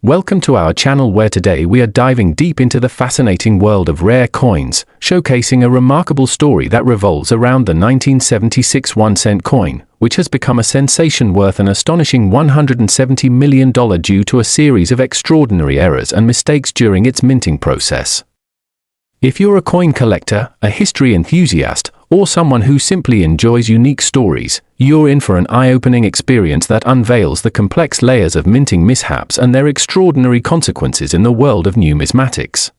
Welcome to our channel where today we are diving deep into the fascinating world of rare coins, showcasing a remarkable story that revolves around the 1976 1-cent coin, which has become a sensation worth an astonishing $170 million due to a series of extraordinary errors and mistakes during its minting process. If you're a coin collector, a history enthusiast, or someone who simply enjoys unique stories, you're in for an eye-opening experience that unveils the complex layers of minting mishaps and their extraordinary consequences in the world of numismatics.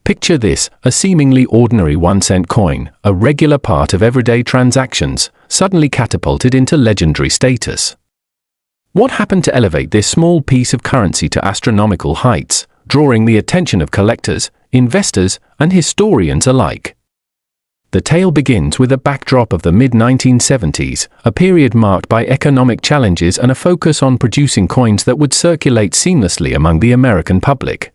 Picture this, a seemingly ordinary 1-cent coin, a regular part of everyday transactions, suddenly catapulted into legendary status. What happened to elevate this small piece of currency to astronomical heights, drawing the attention of collectors, investors, and historians alike? The tale begins with a backdrop of the mid-1970s, a period marked by economic challenges and a focus on producing coins that would circulate seamlessly among the American public.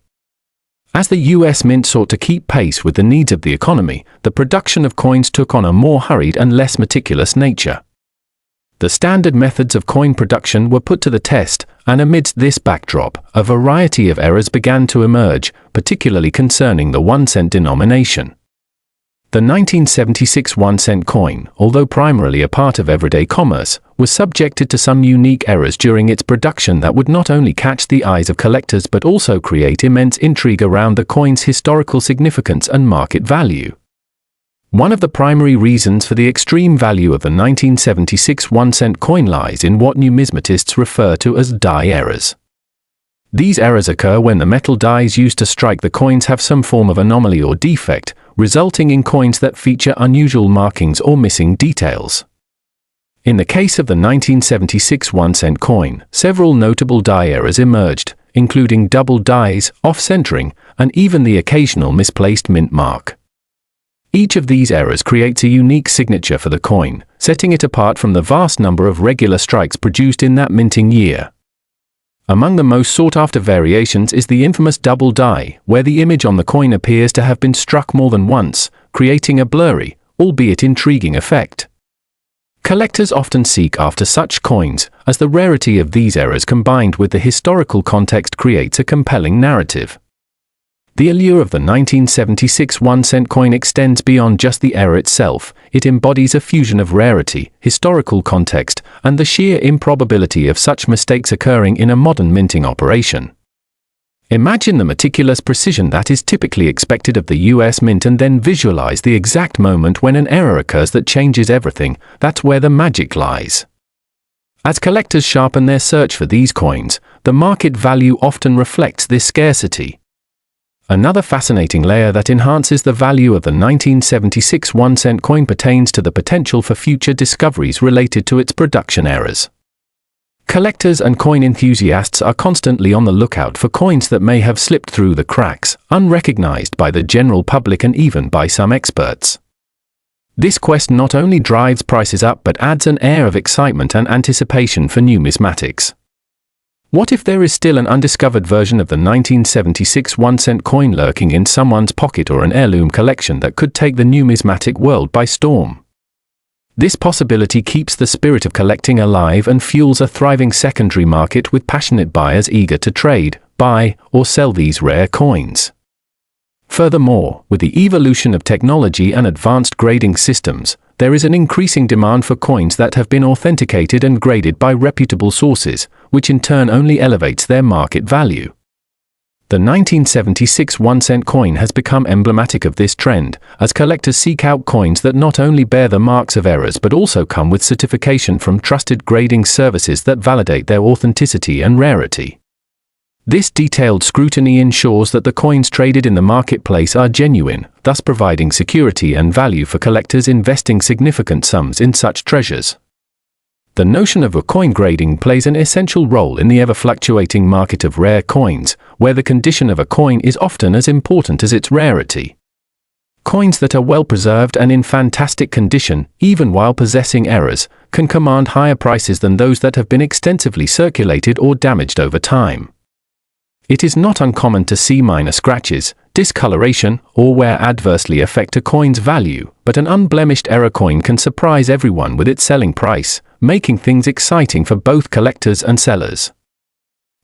As the U.S. Mint sought to keep pace with the needs of the economy, the production of coins took on a more hurried and less meticulous nature. The standard methods of coin production were put to the test, and amidst this backdrop, a variety of errors began to emerge, particularly concerning the 1-cent denomination. The 1976 1-cent coin, although primarily a part of everyday commerce, was subjected to some unique errors during its production that would not only catch the eyes of collectors but also create immense intrigue around the coin's historical significance and market value. One of the primary reasons for the extreme value of the 1976 1-cent coin lies in what numismatists refer to as die errors. These errors occur when the metal dies used to strike the coins have some form of anomaly or defect, resulting in coins that feature unusual markings or missing details. In the case of the 1976 1-cent coin, several notable die errors emerged, including double dies, off-centering, and even the occasional misplaced mint mark. Each of these errors creates a unique signature for the coin, setting it apart from the vast number of regular strikes produced in that minting year. Among the most sought-after variations is the infamous double die, where the image on the coin appears to have been struck more than once, creating a blurry, albeit intriguing effect. Collectors often seek after such coins, as the rarity of these errors combined with the historical context creates a compelling narrative. The allure of the 1976 1-cent coin extends beyond just the error itself. It embodies a fusion of rarity, historical context, and the sheer improbability of such mistakes occurring in a modern minting operation. Imagine the meticulous precision that is typically expected of the U.S. Mint and then visualize the exact moment when an error occurs that changes everything. That's where the magic lies. As collectors sharpen their search for these coins, the market value often reflects this scarcity. Another fascinating layer that enhances the value of the 1976 1-cent coin pertains to the potential for future discoveries related to its production errors. Collectors and coin enthusiasts are constantly on the lookout for coins that may have slipped through the cracks, unrecognized by the general public and even by some experts. This quest not only drives prices up but adds an air of excitement and anticipation for numismatics. What if there is still an undiscovered version of the 1976 1-cent coin lurking in someone's pocket or an heirloom collection that could take the numismatic world by storm? This possibility keeps the spirit of collecting alive and fuels a thriving secondary market with passionate buyers eager to trade, buy, or sell these rare coins. Furthermore, with the evolution of technology and advanced grading systems, there is an increasing demand for coins that have been authenticated and graded by reputable sources, which in turn only elevates their market value. The 1976 1-cent coin has become emblematic of this trend, as collectors seek out coins that not only bear the marks of errors but also come with certification from trusted grading services that validate their authenticity and rarity. This detailed scrutiny ensures that the coins traded in the marketplace are genuine, thus providing security and value for collectors investing significant sums in such treasures. The notion of a coin grading plays an essential role in the ever-fluctuating market of rare coins, where the condition of a coin is often as important as its rarity. Coins that are well preserved and in fantastic condition, even while possessing errors, can command higher prices than those that have been extensively circulated or damaged over time. It is not uncommon to see minor scratches, discoloration, or wear adversely affect a coin's value, but an unblemished error coin can surprise everyone with its selling price, making things exciting for both collectors and sellers.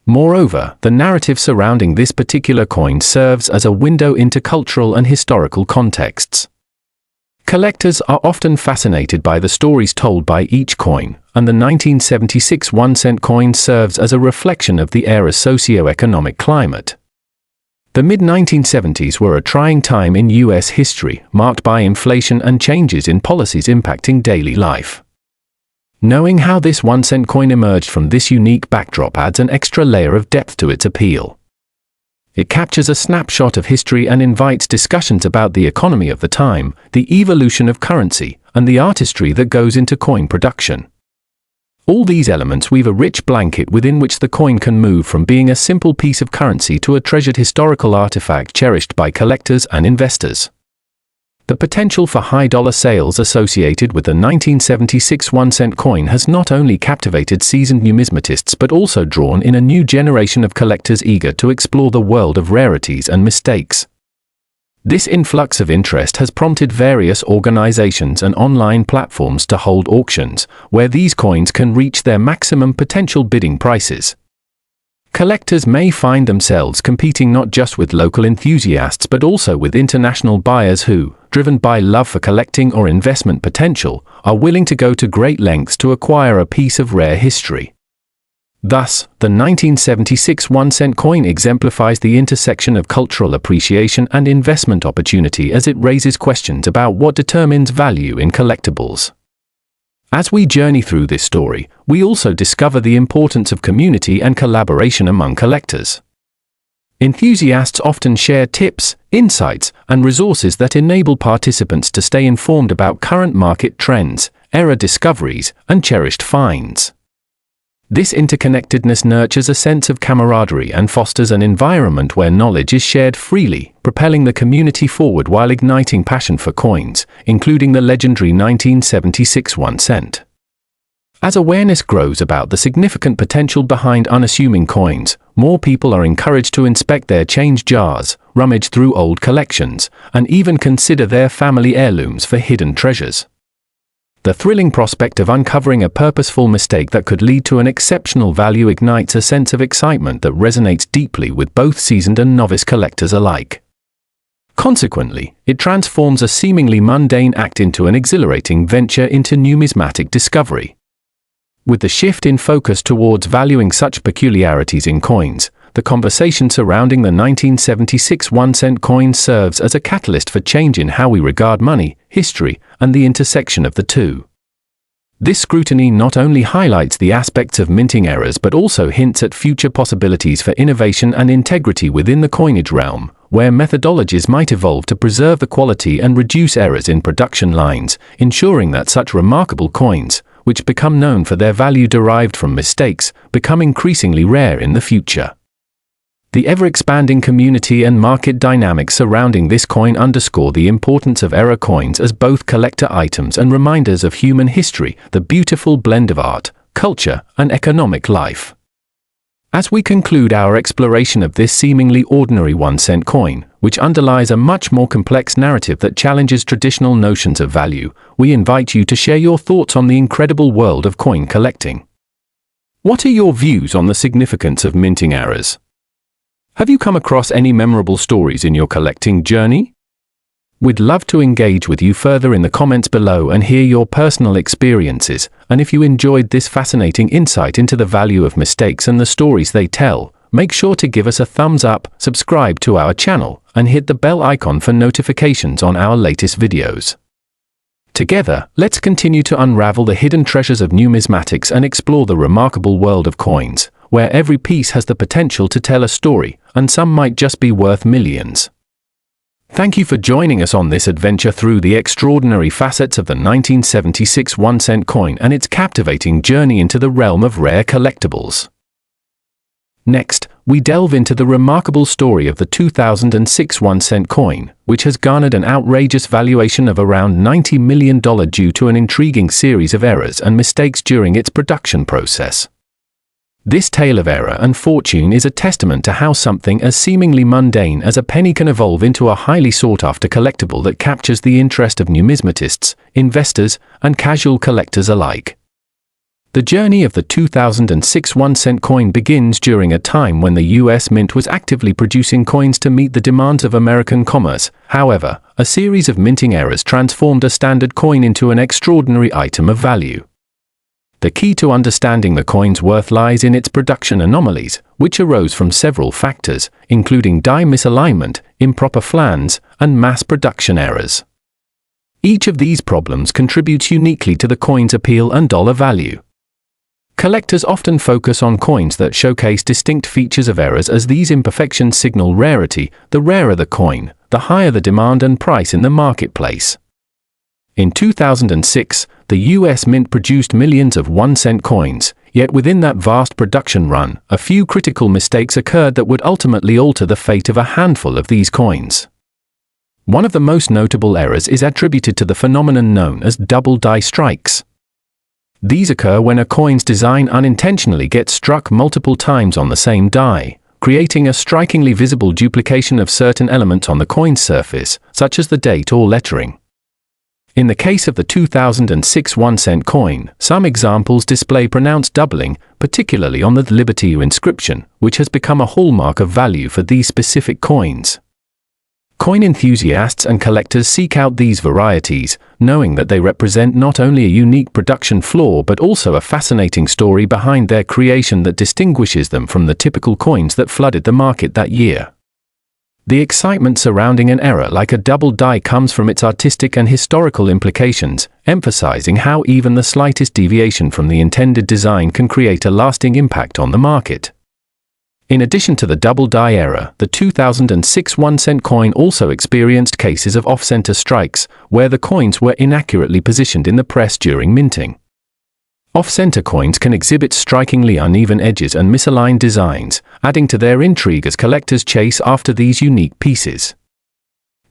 Moreover, the narrative surrounding this particular coin serves as a window into cultural and historical contexts. Collectors are often fascinated by the stories told by each coin, and the 1976 1-cent coin serves as a reflection of the era's socio-economic climate. The mid-1970s were a trying time in U.S. history, marked by inflation and changes in policies impacting daily life. Knowing how this 1-cent coin emerged from this unique backdrop adds an extra layer of depth to its appeal. It captures a snapshot of history and invites discussions about the economy of the time, the evolution of currency, and the artistry that goes into coin production. All these elements weave a rich blanket within which the coin can move from being a simple piece of currency to a treasured historical artifact cherished by collectors and investors. The potential for high dollar sales associated with the 1976 1-cent coin has not only captivated seasoned numismatists but also drawn in a new generation of collectors eager to explore the world of rarities and mistakes. This influx of interest has prompted various organizations and online platforms to hold auctions, where these coins can reach their maximum potential bidding prices. Collectors may find themselves competing not just with local enthusiasts but also with international buyers who, driven by love for collecting or investment potential, are willing to go to great lengths to acquire a piece of rare history. Thus, the 1976 1-cent coin exemplifies the intersection of cultural appreciation and investment opportunity as it raises questions about what determines value in collectibles. As we journey through this story, we also discover the importance of community and collaboration among collectors. Enthusiasts often share tips, insights, and resources that enable participants to stay informed about current market trends, era discoveries, and cherished finds. This interconnectedness nurtures a sense of camaraderie and fosters an environment where knowledge is shared freely, propelling the community forward while igniting passion for coins, including the legendary 1976 1-cent. As awareness grows about the significant potential behind unassuming coins, more people are encouraged to inspect their change jars, rummage through old collections, and even consider their family heirlooms for hidden treasures. The thrilling prospect of uncovering a purposeful mistake that could lead to an exceptional value ignites a sense of excitement that resonates deeply with both seasoned and novice collectors alike. Consequently, it transforms a seemingly mundane act into an exhilarating venture into numismatic discovery. With the shift in focus towards valuing such peculiarities in coins, the conversation surrounding the 1976 1-cent coin serves as a catalyst for change in how we regard money, history, and the intersection of the two. This scrutiny not only highlights the aspects of minting errors but also hints at future possibilities for innovation and integrity within the coinage realm, where methodologies might evolve to preserve the quality and reduce errors in production lines, ensuring that such remarkable coins, which become known for their value derived from mistakes, become increasingly rare in the future. The ever-expanding community and market dynamics surrounding this coin underscore the importance of error coins as both collector items and reminders of human history, the beautiful blend of art, culture, and economic life. As we conclude our exploration of this seemingly ordinary 1-cent coin, which underlies a much more complex narrative that challenges traditional notions of value, we invite you to share your thoughts on the incredible world of coin collecting. What are your views on the significance of minting errors? Have you come across any memorable stories in your collecting journey? We'd love to engage with you further in the comments below and hear your personal experiences, and if you enjoyed this fascinating insight into the value of mistakes and the stories they tell, make sure to give us a thumbs up, subscribe to our channel, and hit the bell icon for notifications on our latest videos. Together, let's continue to unravel the hidden treasures of numismatics and explore the remarkable world of coins, where every piece has the potential to tell a story, and some might just be worth millions. Thank you for joining us on this adventure through the extraordinary facets of the 1976 1-cent coin and its captivating journey into the realm of rare collectibles. Next, we delve into the remarkable story of the 2006 1-cent coin, which has garnered an outrageous valuation of around $90 million due to an intriguing series of errors and mistakes during its production process. This tale of error and fortune is a testament to how something as seemingly mundane as a penny can evolve into a highly sought-after collectible that captures the interest of numismatists, investors, and casual collectors alike. The journey of the 2006 1-cent coin begins during a time when the U.S. Mint was actively producing coins to meet the demands of American commerce. However, a series of minting errors transformed a standard coin into an extraordinary item of value. The key to understanding the coin's worth lies in its production anomalies, which arose from several factors, including die misalignment, improper flans, and mass production errors. Each of these problems contributes uniquely to the coin's appeal and dollar value. Collectors often focus on coins that showcase distinct features of errors, as these imperfections signal rarity. The rarer the coin, the higher the demand and price in the marketplace. In 2006, the U.S. Mint produced millions of 1-cent coins, yet within that vast production run, a few critical mistakes occurred that would ultimately alter the fate of a handful of these coins. One of the most notable errors is attributed to the phenomenon known as double die strikes. These occur when a coin's design unintentionally gets struck multiple times on the same die, creating a strikingly visible duplication of certain elements on the coin's surface, such as the date or lettering. In the case of the 2006 1-cent coin, some examples display pronounced doubling, particularly on the Liberty inscription, which has become a hallmark of value for these specific coins. Coin enthusiasts and collectors seek out these varieties, knowing that they represent not only a unique production flaw but also a fascinating story behind their creation that distinguishes them from the typical coins that flooded the market that year. The excitement surrounding an error like a double die comes from its artistic and historical implications, emphasizing how even the slightest deviation from the intended design can create a lasting impact on the market. In addition to the double die error, the 2006 1-cent coin also experienced cases of off-center strikes, where the coins were inaccurately positioned in the press during minting. Off-center coins can exhibit strikingly uneven edges and misaligned designs, adding to their intrigue as collectors chase after these unique pieces.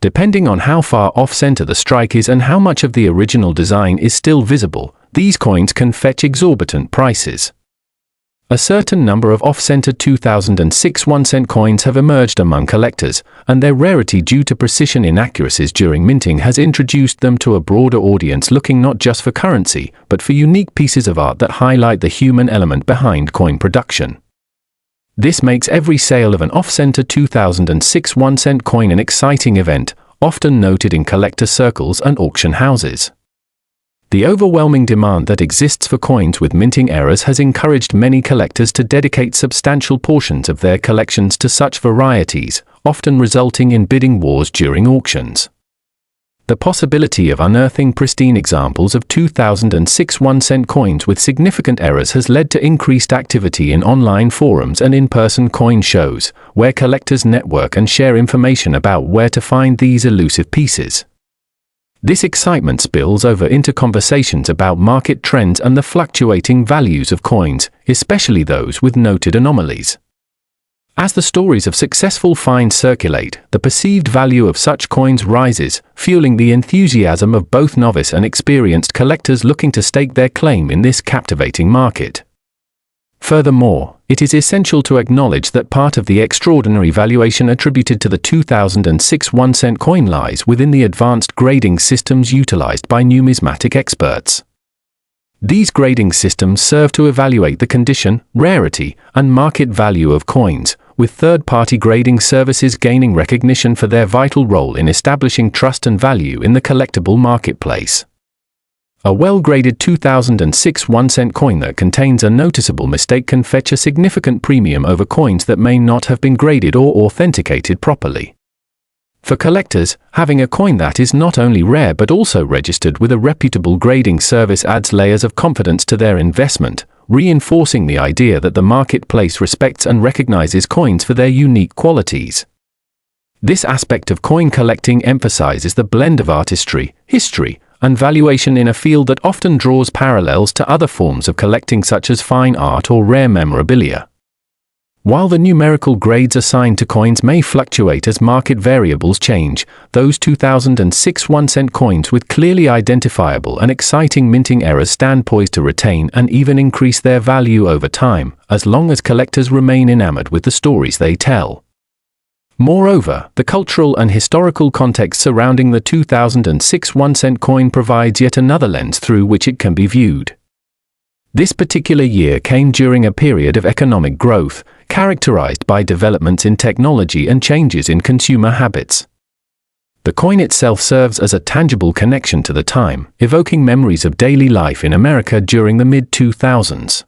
Depending on how far off-center the strike is and how much of the original design is still visible, these coins can fetch exorbitant prices. A certain number of off-center 2006 1-cent coins have emerged among collectors, and their rarity due to precision inaccuracies during minting has introduced them to a broader audience looking not just for currency, but for unique pieces of art that highlight the human element behind coin production. This makes every sale of an off-center 2006 1-cent coin an exciting event, often noted in collector circles and auction houses. The overwhelming demand that exists for coins with minting errors has encouraged many collectors to dedicate substantial portions of their collections to such varieties, often resulting in bidding wars during auctions. The possibility of unearthing pristine examples of 2006 1-cent coins with significant errors has led to increased activity in online forums and in-person coin shows, where collectors network and share information about where to find these elusive pieces. This excitement spills over into conversations about market trends and the fluctuating values of coins, especially those with noted anomalies. As the stories of successful finds circulate, the perceived value of such coins rises, fueling the enthusiasm of both novice and experienced collectors looking to stake their claim in this captivating market. Furthermore, it is essential to acknowledge that part of the extraordinary valuation attributed to the 2006 1-cent coin lies within the advanced grading systems utilized by numismatic experts. These grading systems serve to evaluate the condition, rarity, and market value of coins, with third-party grading services gaining recognition for their vital role in establishing trust and value in the collectible marketplace. A well-graded 2006 1-cent coin that contains a noticeable mistake can fetch a significant premium over coins that may not have been graded or authenticated properly. For collectors, having a coin that is not only rare but also registered with a reputable grading service adds layers of confidence to their investment, reinforcing the idea that the marketplace respects and recognizes coins for their unique qualities. This aspect of coin collecting emphasizes the blend of artistry, history, and valuation in a field that often draws parallels to other forms of collecting such as fine art or rare memorabilia. While the numerical grades assigned to coins may fluctuate as market variables change, those 2006 1-cent coins with clearly identifiable and exciting minting errors stand poised to retain and even increase their value over time, as long as collectors remain enamored with the stories they tell. Moreover, the cultural and historical context surrounding the 2006 1-cent coin provides yet another lens through which it can be viewed. This particular year came during a period of economic growth, characterized by developments in technology and changes in consumer habits. The coin itself serves as a tangible connection to the time, evoking memories of daily life in America during the mid-2000s.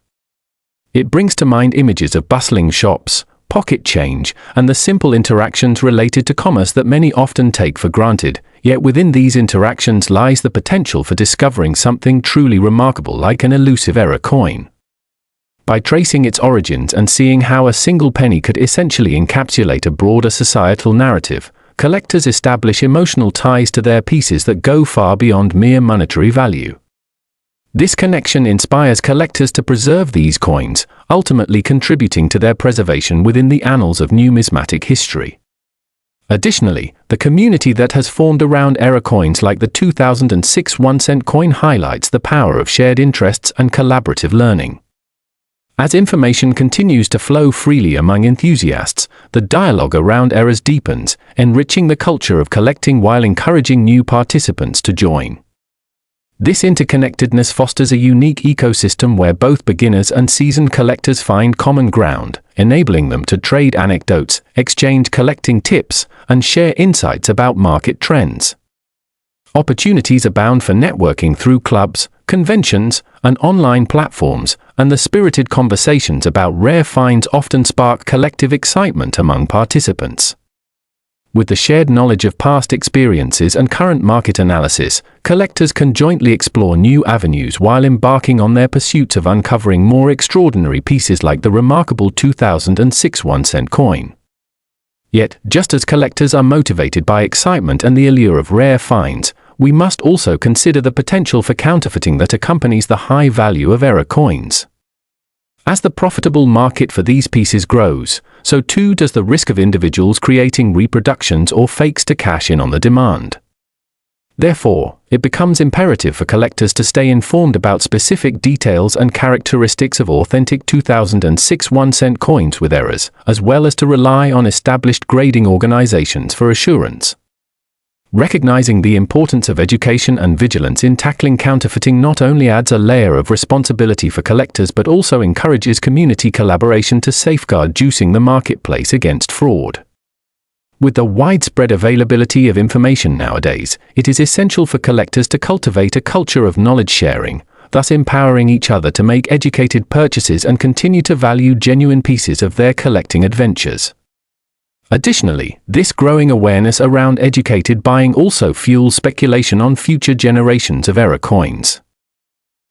It brings to mind images of bustling shops, pocket change, and the simple interactions related to commerce that many often take for granted, yet within these interactions lies the potential for discovering something truly remarkable like an elusive error coin. By tracing its origins and seeing how a single penny could essentially encapsulate a broader societal narrative, collectors establish emotional ties to their pieces that go far beyond mere monetary value. This connection inspires collectors to preserve these coins, ultimately contributing to their preservation within the annals of numismatic history. Additionally, the community that has formed around error coins like the 2006 1-cent coin highlights the power of shared interests and collaborative learning. As information continues to flow freely among enthusiasts, the dialogue around errors deepens, enriching the culture of collecting while encouraging new participants to join. This interconnectedness fosters a unique ecosystem where both beginners and seasoned collectors find common ground, enabling them to trade anecdotes, exchange collecting tips, and share insights about market trends. Opportunities abound for networking through clubs, conventions, and online platforms, and the spirited conversations about rare finds often spark collective excitement among participants. With the shared knowledge of past experiences and current market analysis, collectors can jointly explore new avenues while embarking on their pursuits of uncovering more extraordinary pieces like the remarkable 2006 1-cent coin. Yet, just as collectors are motivated by excitement and the allure of rare finds, we must also consider the potential for counterfeiting that accompanies the high value of error coins. As the profitable market for these pieces grows, so too does the risk of individuals creating reproductions or fakes to cash in on the demand. Therefore, it becomes imperative for collectors to stay informed about specific details and characteristics of authentic 2006 1-cent coins with errors, as well as to rely on established grading organizations for assurance. Recognizing the importance of education and vigilance in tackling counterfeiting not only adds a layer of responsibility for collectors but also encourages community collaboration to safeguard juicing the marketplace against fraud. With the widespread availability of information nowadays, it is essential for collectors to cultivate a culture of knowledge sharing, thus empowering each other to make educated purchases and continue to value genuine pieces of their collecting adventures. Additionally, this growing awareness around educated buying also fuels speculation on future generations of error coins.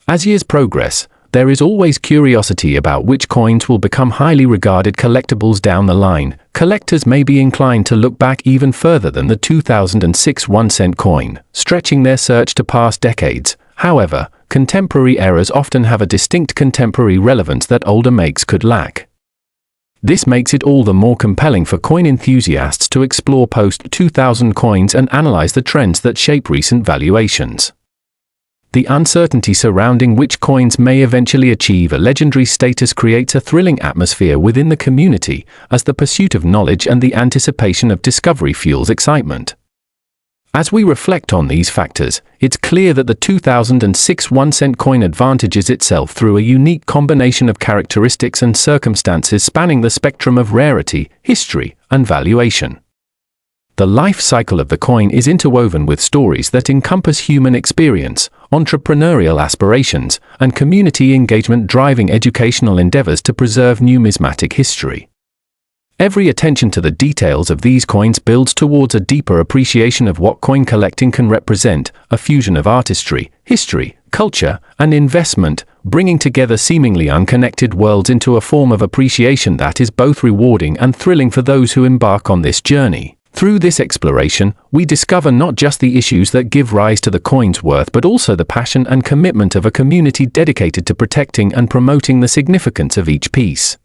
As years progress, there is always curiosity about which coins will become highly regarded collectibles down the line. Collectors may be inclined to look back even further than the 2006 1-cent coin, stretching their search to past decades. However, contemporary errors often have a distinct contemporary relevance that older makes could lack. This makes it all the more compelling for coin enthusiasts to explore post-2000 coins and analyze the trends that shape recent valuations. The uncertainty surrounding which coins may eventually achieve a legendary status creates a thrilling atmosphere within the community, as the pursuit of knowledge and the anticipation of discovery fuels excitement. As we reflect on these factors, it's clear that the 2006 1-cent coin advantages itself through a unique combination of characteristics and circumstances spanning the spectrum of rarity, history, and valuation. The life cycle of the coin is interwoven with stories that encompass human experience, entrepreneurial aspirations, and community engagement driving educational endeavors to preserve numismatic history. Every attention to the details of these coins builds towards a deeper appreciation of what coin collecting can represent, a fusion of artistry, history, culture, and investment, bringing together seemingly unconnected worlds into a form of appreciation that is both rewarding and thrilling for those who embark on this journey. Through this exploration, we discover not just the issues that give rise to the coin's worth but also the passion and commitment of a community dedicated to protecting and promoting the significance of each piece.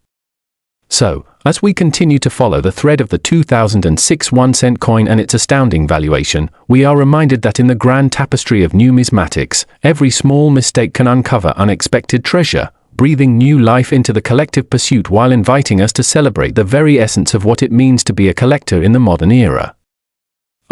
So, as we continue to follow the thread of the 2006 1-cent coin and its astounding valuation, we are reminded that in the grand tapestry of numismatics, every small mistake can uncover unexpected treasure, breathing new life into the collective pursuit while inviting us to celebrate the very essence of what it means to be a collector in the modern era.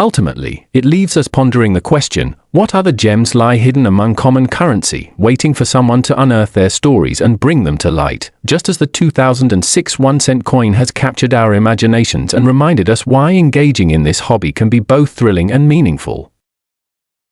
Ultimately, it leaves us pondering the question, what other gems lie hidden among common currency, waiting for someone to unearth their stories and bring them to light? Just as the 2006 1-cent coin has captured our imaginations and reminded us why engaging in this hobby can be both thrilling and meaningful.